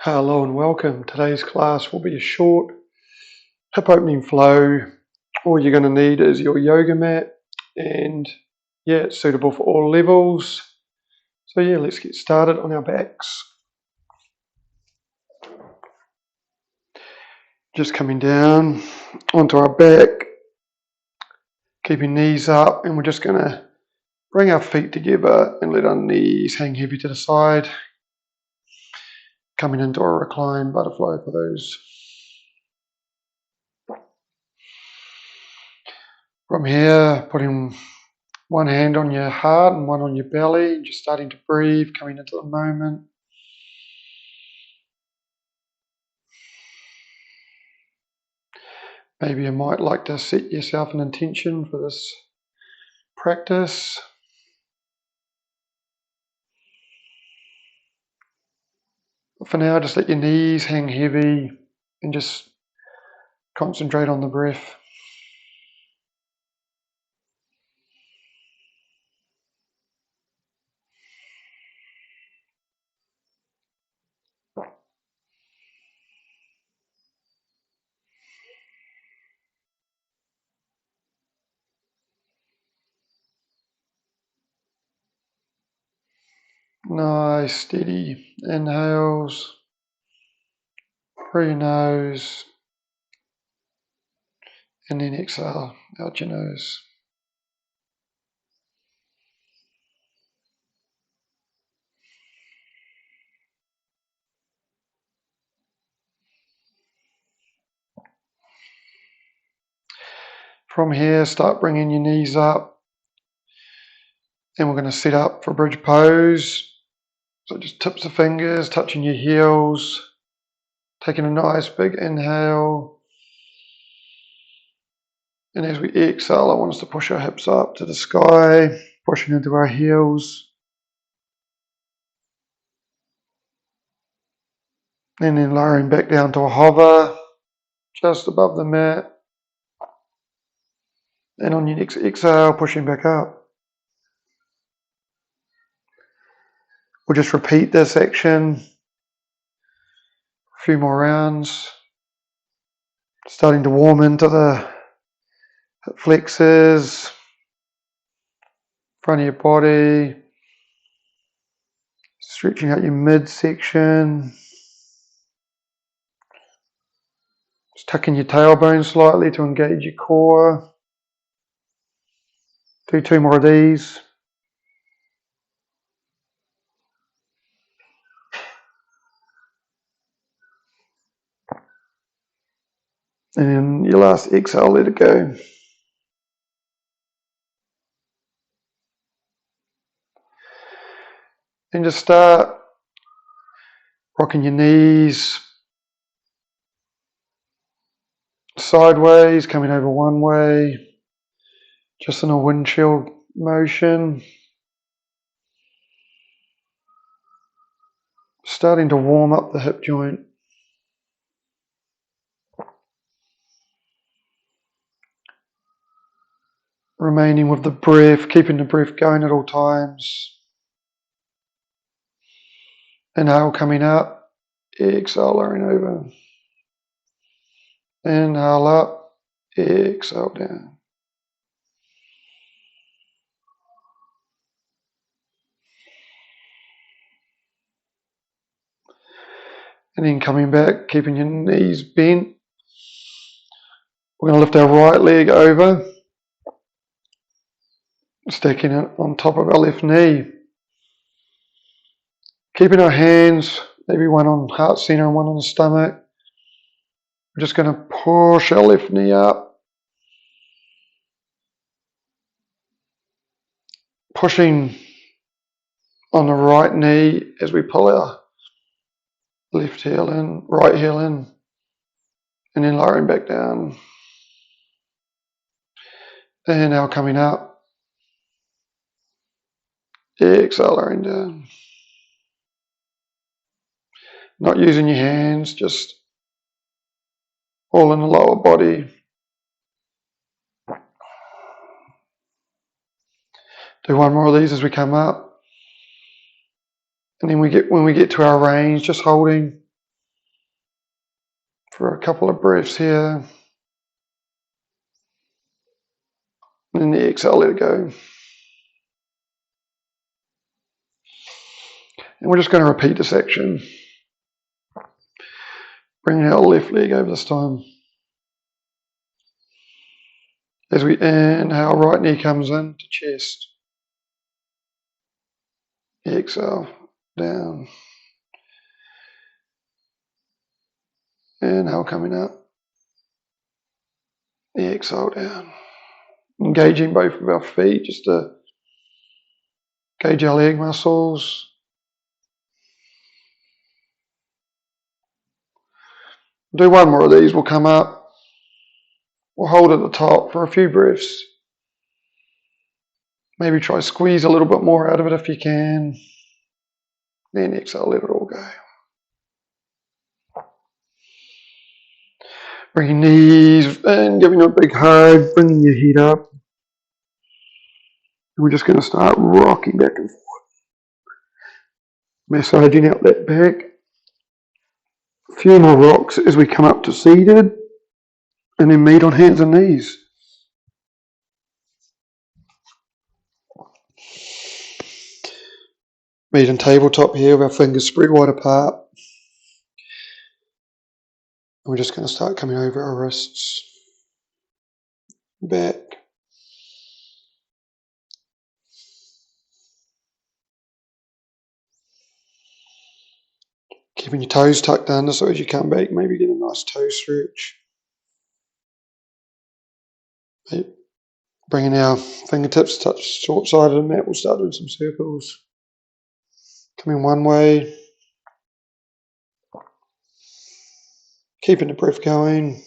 Hello and welcome. Today's class will be a short hip opening flow. All you're going to need is your yoga mat, and it's suitable for all levels. So let's get started on our backs. Just coming down onto our back, keeping knees up, and we're just going to bring our feet together and let our knees hang heavy to the side. Coming into a recline butterfly pose. From here, putting one hand on your heart and one on your belly, just starting to breathe, coming into the moment. Maybe you might like to set yourself an intention for this practice. For now, just let your knees hang heavy and just concentrate on the breath. Nice, steady inhales through your nose, and then exhale out your nose. From here, start bringing your knees up, and we're going to set up for bridge pose. So just tips of fingers touching your heels, taking a nice big inhale. And as we exhale, I want us to push our hips up to the sky, pushing into our heels. And then lowering back down to a hover, just above the mat. And on your next exhale, pushing back up. We'll just repeat this action a few more rounds. Starting to warm into the hip flexors, front of your body. Stretching out your midsection. Just tucking your tailbone slightly to engage your core. Do 2 more of these. And then your last exhale, let it go. And just start rocking your knees sideways, coming over one way, just in a windshield motion. Starting to warm up the hip joint. Remaining with the breath, keeping the breath going at all times. Inhale coming up, exhale lowering over. Inhale up, exhale down. And then coming back, keeping your knees bent. We're going to lift our right leg over, stacking it on top of our left knee. Keeping our hands, maybe one on heart center and one on the stomach. We're just going to push our left knee up. Pushing on the right knee as we pull our left heel in, right heel in, and then lowering back down. Inhale coming up. Exhale lowering down. Not using your hands, just all in the lower body. Do 1 more of these as we come up. And then when we get to our range, just holding for a couple of breaths here. And then the exhale, let it go. And we're just going to repeat this action. Bringing our left leg over this time. As we inhale, right knee comes in to chest. Exhale, down. Inhale, coming up. Exhale, down. Engaging both of our feet just to engage our leg muscles. Do one more of these, we'll come up. We'll hold at the top for a few breaths. Maybe try squeeze a little bit more out of it if you can. Then exhale, let it all go. Bring your knees in, giving you a big hug, bringing your head up. And we're just going to start rocking back and forth. Massaging out that back. A few more rocks as we come up to seated. And then meet on hands and knees. Meet on tabletop here with our fingers spread wide apart. And we're just going to start coming over our wrists. Back. Keeping your toes tucked under so as you come back, maybe get a nice toe stretch. Bringing our fingertips to touch the short side of the mat, we'll start doing some circles. Coming one way. Keeping the breath going.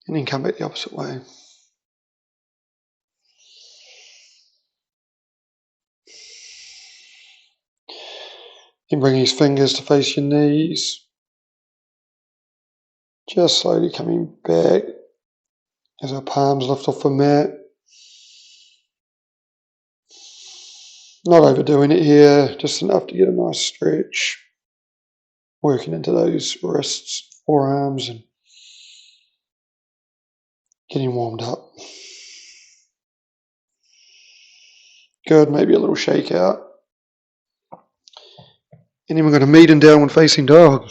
And then come back the opposite way. Then bring his fingers to face your knees. Just slowly coming back as our palms lift off the mat. Not overdoing it here, just enough to get a nice stretch. Working into those wrists, forearms, and getting warmed up. Good, maybe a little shake out. And then we're going to meet in downward facing dog.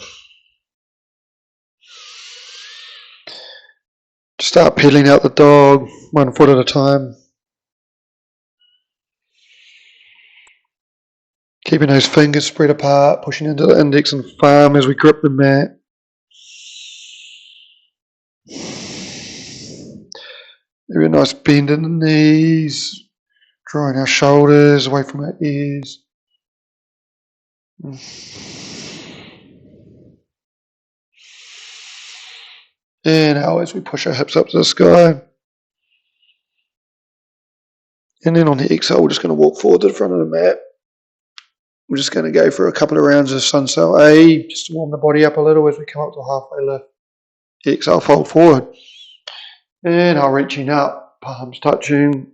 Start pedaling out the dog, 1 foot at a time. Keeping those fingers spread apart, pushing into the index and thumb as we grip the mat. Maybe a nice bend in the knees, drawing our shoulders away from our ears. Inhale as we push our hips up to the sky. And then on the exhale, we're just going to walk forward to the front of the mat. We're just going to go for a couple of rounds of sun sail A, just to warm the body up a little as we come up to halfway lift. Exhale, fold forward. Inhale, reaching up, palms touching.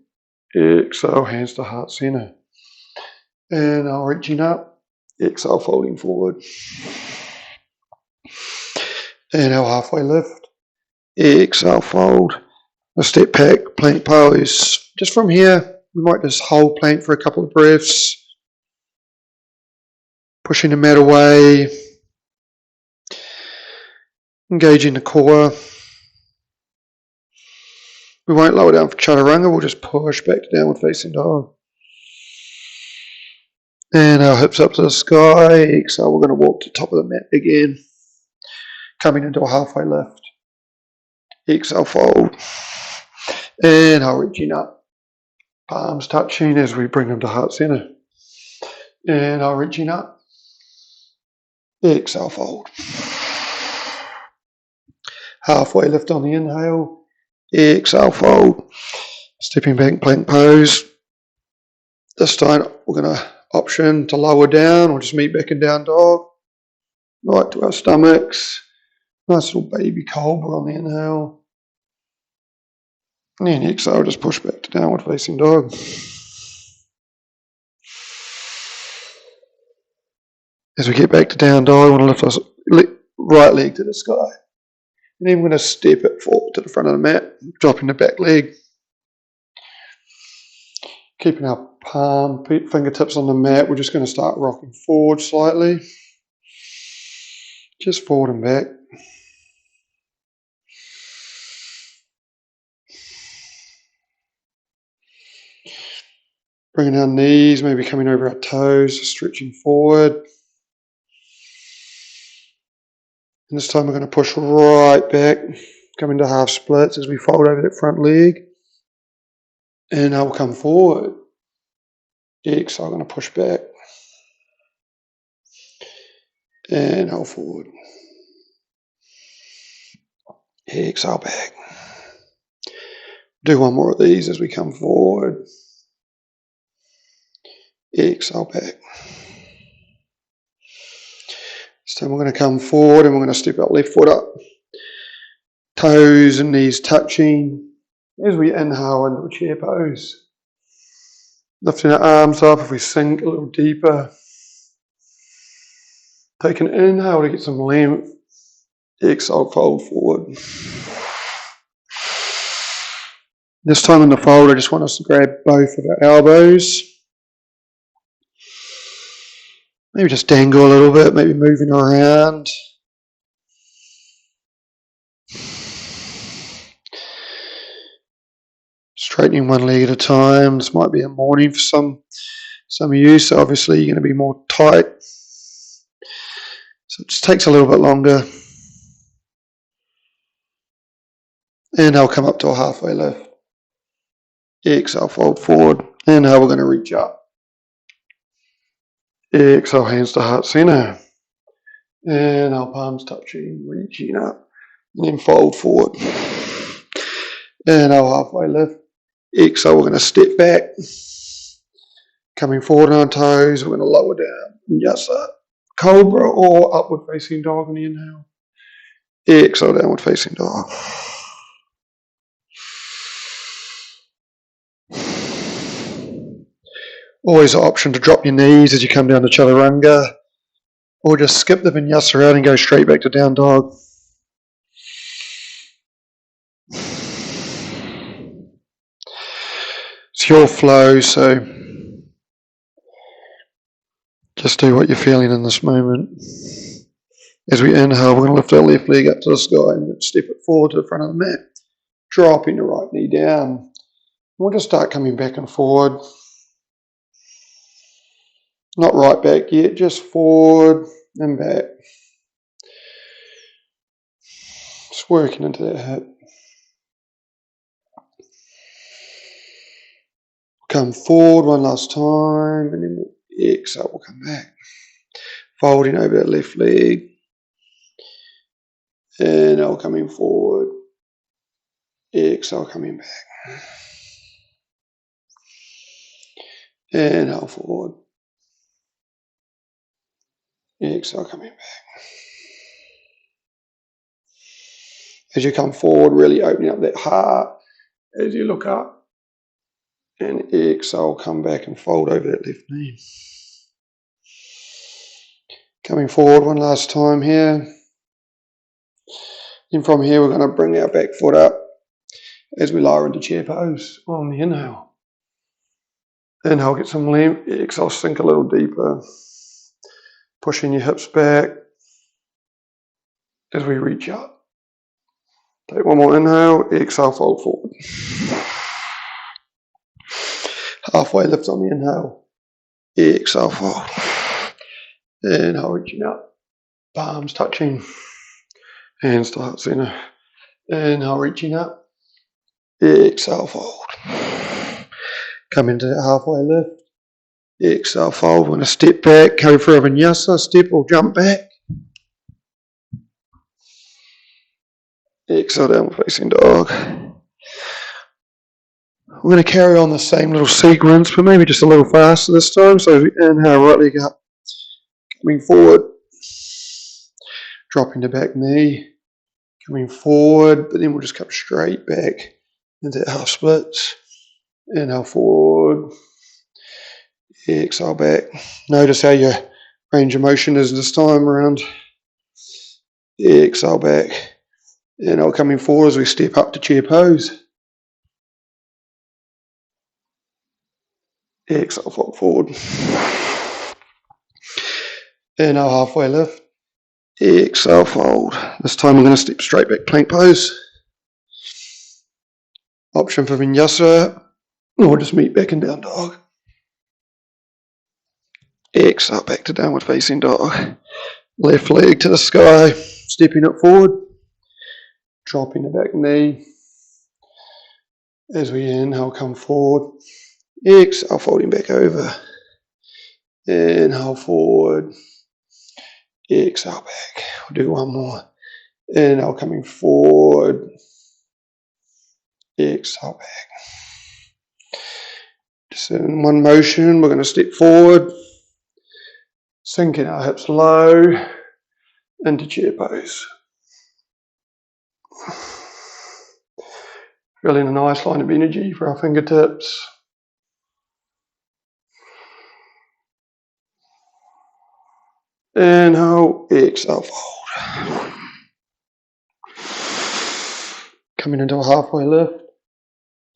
Exhale, hands to heart center. Inhale, reaching up. Exhale, folding forward. Inhale, halfway lift. Exhale, fold. A step back, plank pose. Just from here, we might just hold plank for a couple of breaths. Pushing the mat away. Engaging the core. We won't lower down for chaturanga, we'll just push back to downward facing dog. And our hips up to the sky. Exhale, we're going to walk to the top of the mat again. Coming into a halfway lift. Exhale, fold. Inhale, reaching up. Palms touching as we bring them to heart center. Inhale, reaching up. Exhale, fold. Halfway lift on the inhale. Exhale, fold. Stepping back, plank pose. This time we're going to option to lower down or just meet back in down dog. Right to our stomachs. Nice little baby cobra on the inhale. And then exhale, just push back to downward facing dog. As we get back to down dog, I want to right leg to the sky. And then we're going to step it forward to the front of the mat, dropping the back leg. Keeping our fingertips on the mat, we're just going to start rocking forward slightly. Just forward and back. Bringing our knees, maybe coming over our toes, stretching forward. And this time we're going to push right back, come into half splits as we fold over that front leg. And now we'll come forward. Exhale, I'm going to push back. And I'll forward. Exhale back. Do one more of these as we come forward. Exhale back. This time we're going to come forward and we're going to step our left foot up. Toes and knees touching as we inhale into a chair pose. Lifting our arms up if we sink a little deeper. Take an inhale to get some length. Exhale, fold forward. This time in the fold, I just want us to grab both of our elbows. Maybe just dangle a little bit, maybe moving around. Straightening one leg at a time. This might be a morning for some of you, so obviously you're going to be more tight. So it just takes a little bit longer. Inhale, come up to a halfway lift. Exhale, fold forward. Inhale, we're going to reach up. Exhale, hands to heart center. Inhale, palms touching, reaching up. And then fold forward. Inhale, halfway lift. Exhale, we're going to step back. Coming forward on toes, we're going to lower down. Vinyasa, cobra or upward facing dog on the inhale. Exhale, downward facing dog. Always an option to drop your knees as you come down to chaturanga, or just skip the vinyasa out and go straight back to down dog. It's your flow, so just do what you're feeling in this moment. As we inhale, we're going to lift our left leg up to the sky and step it forward to the front of the mat, dropping the right knee down. We'll just start coming back and forward. Not right back yet, just forward and back. Just working into that hip. Come forward one last time, and then we'll exhale, we'll come back. Folding over that left leg. Inhale, coming forward. Exhale, coming back. Inhale, forward. Exhale, coming back. As you come forward, really opening up that heart as you look up. And exhale, come back and fold over that left knee. Coming forward one last time here. Then from here, we're going to bring our back foot up as we lower into chair pose on the inhale. Inhale, get some length. Exhale, sink a little deeper. Pushing your hips back as we reach up. Take one more inhale. Exhale, fold forward. Halfway lift on the inhale. Exhale, fold. Inhale, reaching up. Palms touching. Hands to heart center. Inhale, reaching up. Exhale, fold. Come into that halfway lift. Exhale, fold. We're going to step back, go for a vinyasa, step or jump back. Exhale, downward facing dog. We're going to carry on the same little sequence, but maybe just a little faster this time. So inhale, right leg up. Coming forward. Dropping the back knee. Coming forward, but then we'll just come straight back into that half splits. Inhale, forward. Exhale, back. Notice how your range of motion is this time around. Exhale back. Inhale coming forward as we step up to chair pose. Exhale, fold forward. Inhale, halfway lift. Exhale, fold. This time we're going to step straight back, plank pose. Option for Vinyasa, or just meet back and down dog. Exhale, back to downward facing dog. Left leg to the sky, stepping it forward. Dropping the back knee. As we inhale, come forward. Exhale, folding back over. Inhale, forward. Exhale, back. We'll do one more. Inhale, coming forward. Exhale, back. Just in one motion, we're going to step forward. Sinking our hips low into chair pose. Feeling a nice line of energy for our fingertips. Inhale, exhale, fold. Coming into a halfway lift.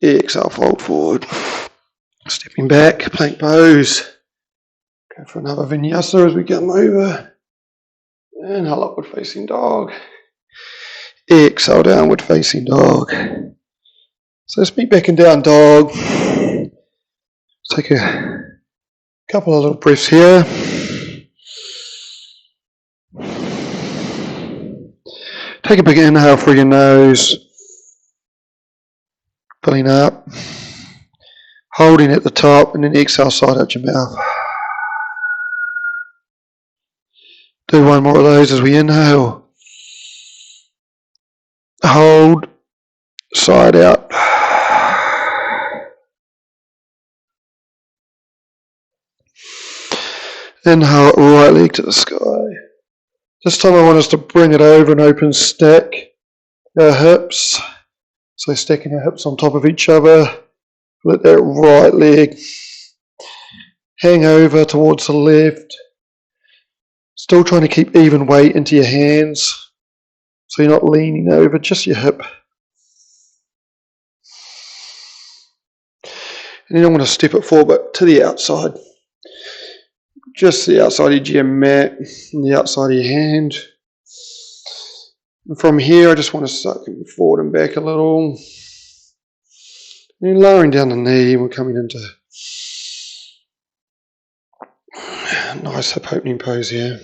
Exhale, fold forward. Stepping back, plank pose. Go for another Vinyasa as we come over. Inhale, upward facing dog. Exhale, downward facing dog. So let's meet back and down dog. Take a couple of little breaths here. Take a big inhale through your nose. Filling up. Holding at the top and then exhale side out your mouth. Do one more of those as we inhale. Hold. Side out. Inhale, right leg to the sky. This time I want us to bring it over an open stack. Our hips. So stacking our hips on top of each other. Let that right leg hang over towards the left. Still trying to keep even weight into your hands. So you're not leaning over, just your hip. And then I want to step it forward, but to the outside. Just the outside edge of your mat and the outside of your hand. And from here, I just want to start coming forward and back a little. And lowering down the knee, we're coming into a nice hip opening pose here.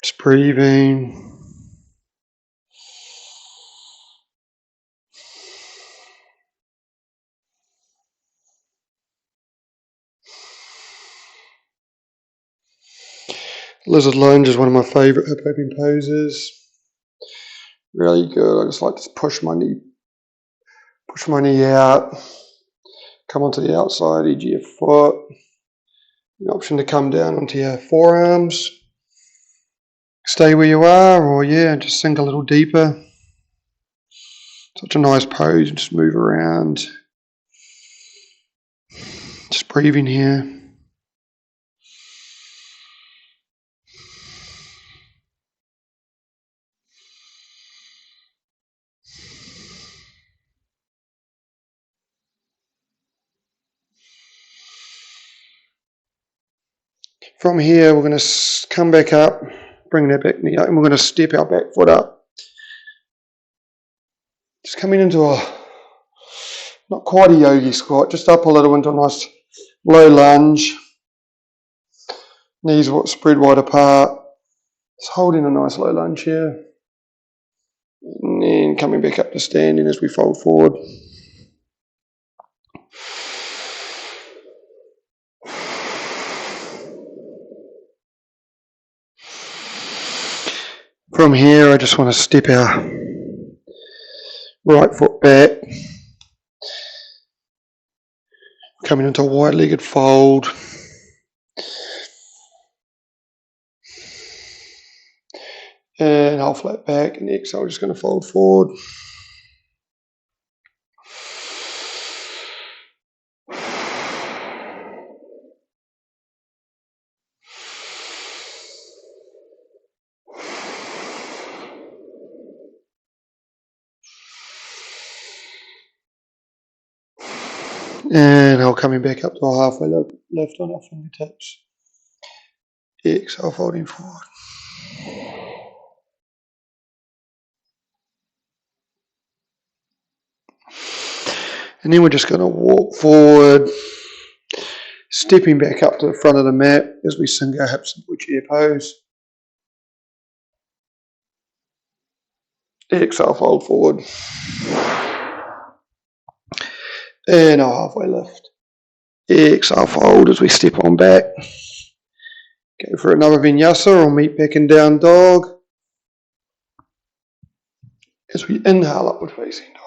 Just breathing. Lizard lunge is one of my favourite hip opening poses. Really good. I just like to push my knee out. Come onto the outside edge of your foot. An option to come down onto your forearms. Stay where you are, or just sink a little deeper. Such a nice pose. Just move around. Just breathing here. From here, we're going to come back up, bring that back knee up, and we're going to step our back foot up. Just coming into not quite a yogi squat, just up a little into a nice low lunge. Knees spread wide apart. Just holding a nice low lunge here. And then coming back up to standing as we fold forward. From here, I just want to step our right foot back. Coming into a wide-legged fold. And I'll flat back, and exhale, just going to fold forward. Inhale, coming back up to a halfway lift on our fingertips. Exhale, folding forward. And then we're just going to walk forward, stepping back up to the front of the mat as we sink our hips into a chair pose. Exhale, fold forward. And our halfway lift. Exhale, fold as we step on back. Go for another Vinyasa or meet back in down dog. As we inhale, upward facing dog.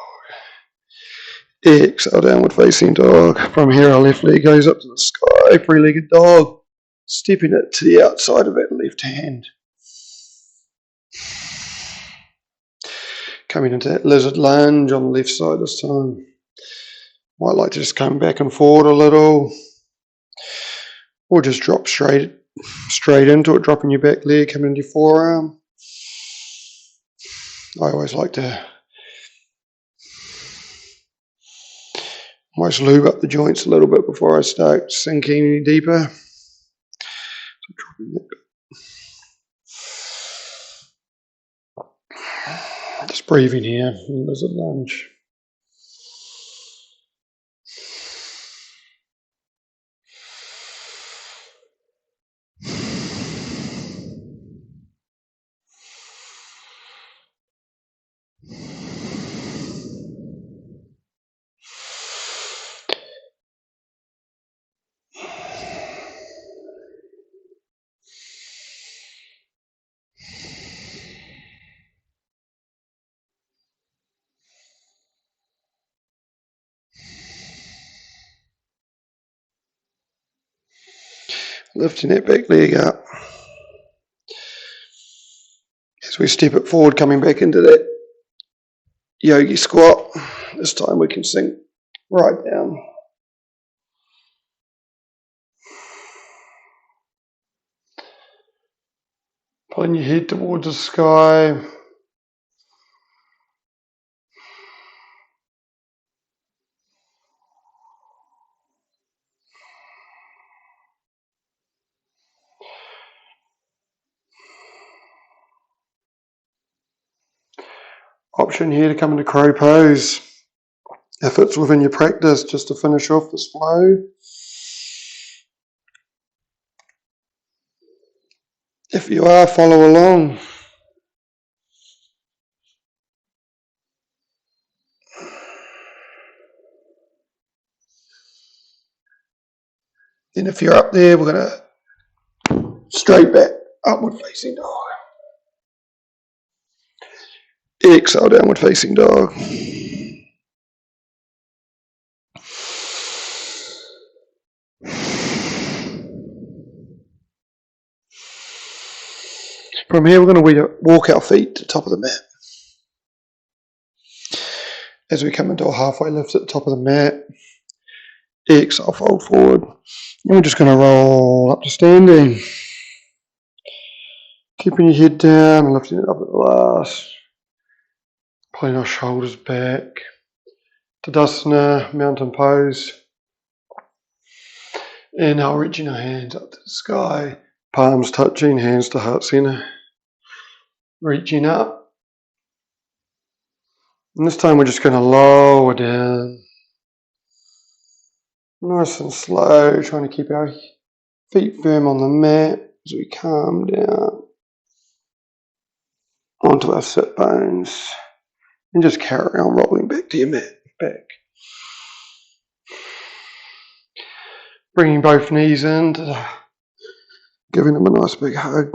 Exhale, downward facing dog. From here, our left leg goes up to the sky, three-legged dog. Stepping it to the outside of that left hand. Coming into that lizard lunge on the left side this time. Might like to just come back and forward a little. Or just drop straight into it, dropping your back leg, coming into your forearm. I always like to almost lube up the joints a little bit before I start sinking any deeper. So dropping that. Just breathing here, lizard lunge. Lifting that back leg up. As we step it forward, coming back into that yogi squat. This time we can sink right down. Pulling your head towards the sky. Option here to come into crow pose. If it's within your practice, just to finish off this flow. If you are, follow along. Then if you're up there, we're going to straight back, upward facing dog. Exhale, downward facing dog. From here, we're going to walk our feet to the top of the mat. As we come into a halfway lift at the top of the mat, exhale, fold forward. And we're just going to roll up to standing. Keeping your head down and lifting it up at the last. Pulling our shoulders back. Tadasana, mountain pose. Inhale, reaching our hands up to the sky. Palms touching, hands to heart center. Reaching up. And this time we're just going to lower down. Nice and slow, trying to keep our feet firm on the mat as we calm down onto our sit bones. And just carry on rolling back to your mat. Back. Bringing both knees in, giving them a nice big hug.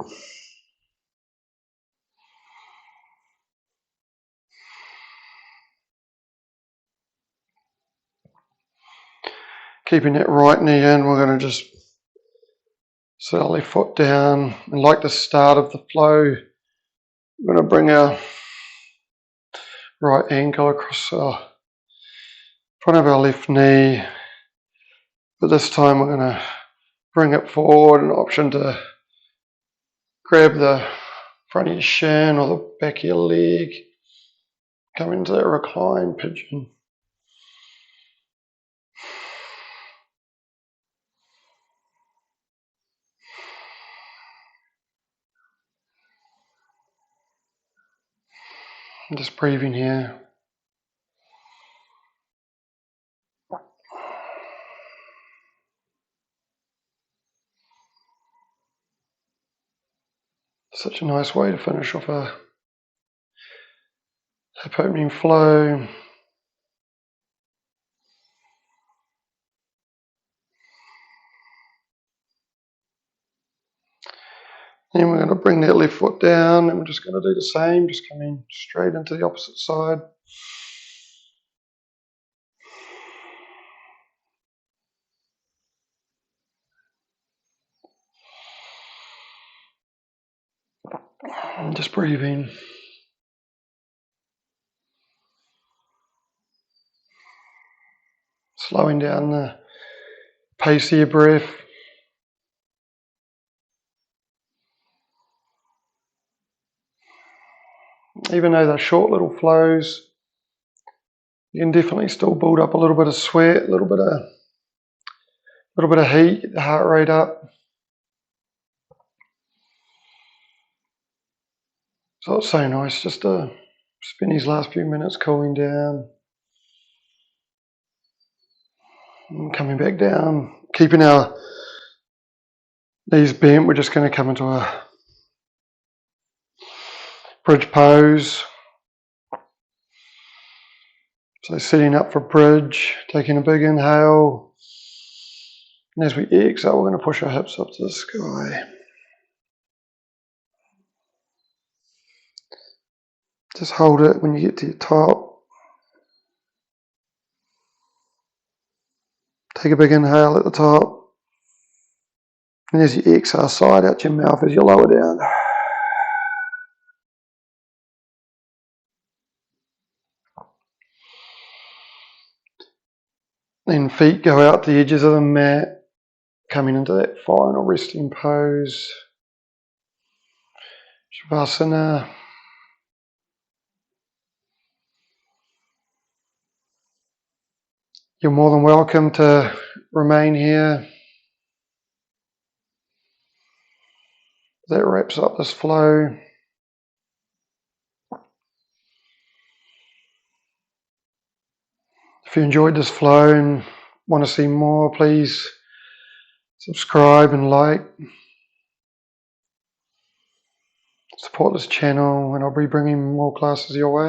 Keeping that right knee in, we're going to just set our left foot down. And like the start of the flow, we're going to bring our right ankle across the front of our left knee. But this time we're going to bring it forward, an option to grab the front of your shin or the back of your leg. Come into that recline pigeon. I'm just breathing here. Such a nice way to finish off a hip opening flow. Then we're going to bring that left foot down, and we're just going to do the same, just coming straight into the opposite side. And just breathing. Slowing down the pace of your breath. Even though they're short little flows, you can definitely still build up a little bit of sweat, a little bit of heat, get the heart rate up. So it's so nice just to spend these last few minutes cooling down and coming back down, keeping our knees bent. We're just going to come into a bridge pose. So sitting up for bridge, taking a big inhale, and as we exhale, we're going to push our hips up to the sky. Just hold it when you get to your top. Take a big inhale at the top, and as you exhale, side out your mouth as you lower down. Then feet go out the edges of the mat, coming into that final resting pose. Shavasana. You're more than welcome to remain here. That wraps up this flow. If you enjoyed this flow and want to see more, please subscribe and like. Support this channel, and I'll be bringing more classes your way.